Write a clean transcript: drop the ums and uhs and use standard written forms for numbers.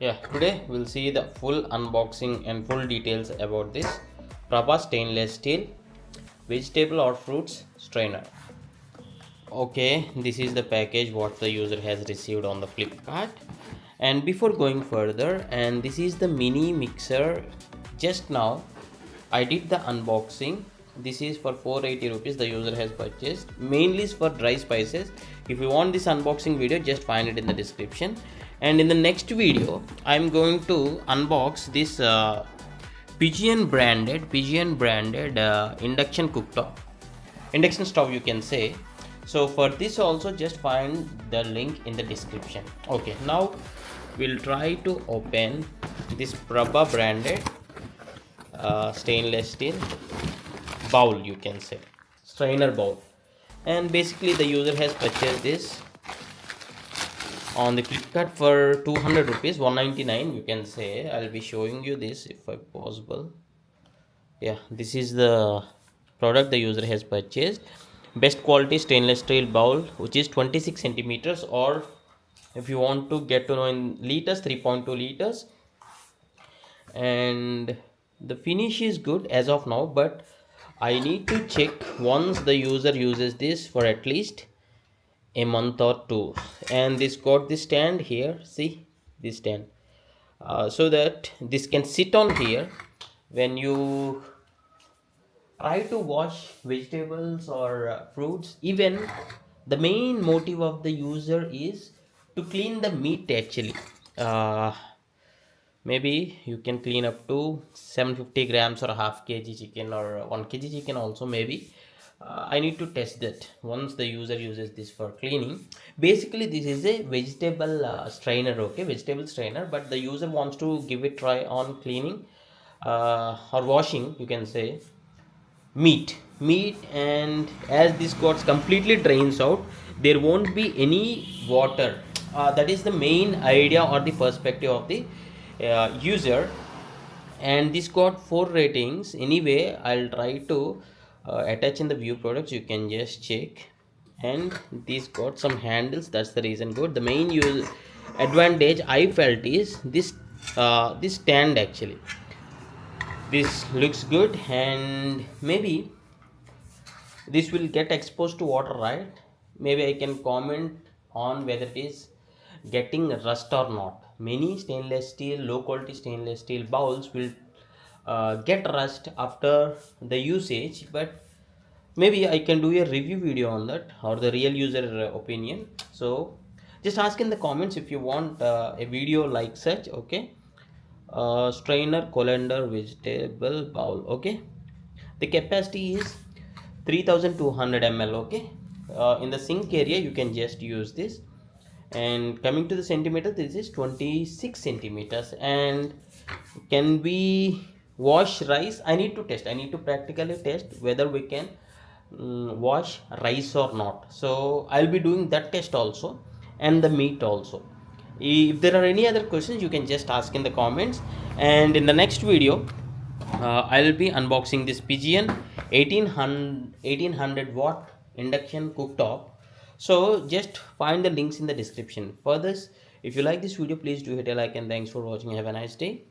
Today we'll see the full unboxing and full details about this Prabha stainless steel vegetable or fruits strainer. Okay, this is the package what the user has received on the Flipkart. And before going further, and this is the mini mixer. Just now I did the unboxing. This is for 480 rupees the user has purchased, mainly for dry spices. If you want this unboxing video, just find it in the description. And in the next video I'm going to unbox this Pigeon branded induction stove, you can say. So for this also, just find the link in the description. Okay, now we'll try to open this Prabha branded stainless steel bowl, you can say, strainer bowl. And basically the user has purchased this on the Flipkart for 200 rupees, 199 you can say. I'll be showing you this if possible. This is the product the user has purchased. Best quality stainless steel bowl, which is 26 centimeters, or if you want to get to know in liters, 3.2 liters. And the finish is good as of now, but I need to check once the user uses this for at least a month or two. And this got this stand here, see this stand, so that this can sit on here when you try to wash vegetables or fruits. Even the main motive of the user is to clean the meat actually. Maybe you can clean up to 750 grams or half kg chicken or 1 kg chicken also, maybe. I need to test that once the user uses this for cleaning. Basically this is a vegetable strainer, okay, vegetable strainer, but the user wants to give it try on cleaning or washing, you can say, meat. And as this got completely drains out, there won't be any water. That is the main idea or the perspective of the user. And this got 4 ratings. Anyway, I'll try to attach in the view products, you can just check. And this got some handles, that's the reason good. The main advantage I felt is this this stand actually. This looks good, and maybe this will get exposed to water, right? Maybe I can comment on whether it is getting rust or not. Many stainless steel, low quality stainless steel bowls will get rust after the usage, but maybe I can do a review video on that, or the real user opinion. So just ask in the comments if you want a video like such. Okay, strainer colander vegetable bowl. Okay, the capacity is 3200 ml. Okay, in the sink area you can just use this. And coming to the centimeter, this is 26 centimeters. And can we wash rice? I need to test, I need to practically test whether we can wash rice or not. So I'll be doing that test also, and the meat also. If there are any other questions, you can just ask in the comments. And in the next video I'll be unboxing this Pigeon 1800 watt induction cooktop. So just find the links in the description for this. If you like this video, please do hit a like, and thanks for watching. Have a nice day.